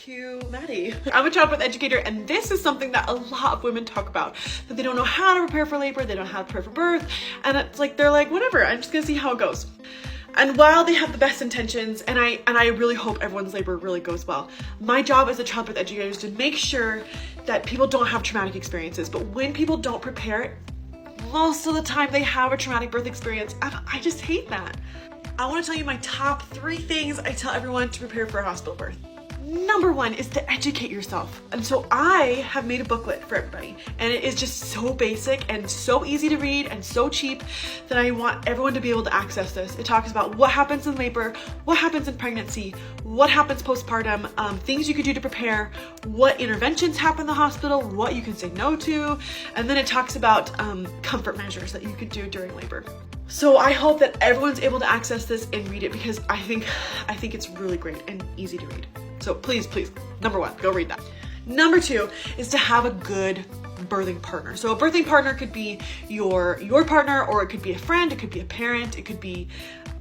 cue Maddie. I'm a childbirth educator, and this is something that a lot of women talk about, that they don't know how to prepare for labor, they don't know how to prepare for birth, and it's like, they're like, whatever, I'm just gonna see how it goes. And while they have the best intentions, and I really hope everyone's labor really goes well, my job as a childbirth educator is to make sure that people don't have traumatic experiences. But when people don't prepare, most of the time they have a traumatic birth experience, and I just hate that. I want to tell you my top 3 things I tell everyone to prepare for a hospital birth. Number 1 is to educate yourself. And so I have made a booklet for everybody, and it is just so basic and so easy to read and so cheap that I want everyone to be able to access this. It talks about what happens in labor, what happens in pregnancy, what happens postpartum, things you could do to prepare, what interventions happen in the hospital, what you can say no to, and then it talks about comfort measures that you could do during labor. So I hope that everyone's able to access this and read it, because I think it's really great and easy to read. So please, number 1, go read that. Number 2 is to have a good birthing partner. So a birthing partner could be your partner, or it could be a friend, it could be a parent, it could be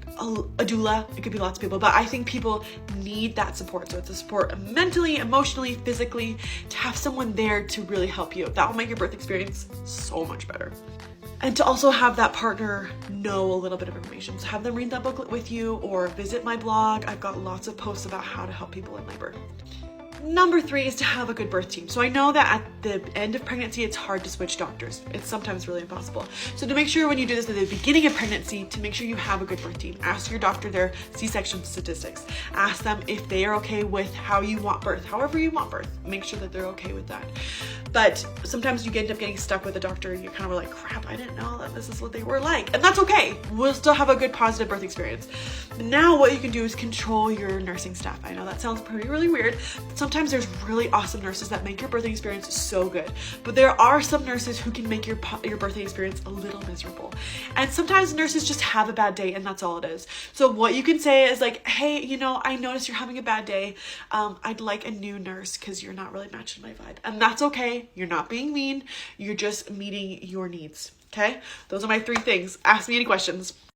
a doula, it could be lots of people, but I think people need that support. So it's a support mentally, emotionally, physically, to have someone there to really help you. That will make your birth experience so much better. And to also have that partner know a little bit of information. So have them read that booklet with you, or visit my blog. I've got lots of posts about how to help people in labor. Number 3 is to have a good birth team. So I know that at the end of pregnancy, it's hard to switch doctors. It's sometimes really impossible. So to make sure when you do this at the beginning of pregnancy, to make sure you have a good birth team, ask your doctor their C-section statistics. Ask them if they are okay with how you want birth, however you want birth. Make sure that they're okay with that. But sometimes you end up getting stuck with a doctor and you kind of like, crap, I didn't know that this is what they were like. And that's okay. We'll still have a good positive birth experience. But now what you can do is control your nursing staff. I know that sounds really weird. Sometimes there's really awesome nurses that make your birthing experience so good, but there are some nurses who can make your birthing experience a little miserable. And sometimes nurses just have a bad day, and that's all it is. So what you can say is like, hey, I noticed you're having a bad day. I'd like a new nurse because you're not really matching my vibe. And that's okay. You're not being mean. You're just meeting your needs. Okay? Those are my 3 things. Ask me any questions.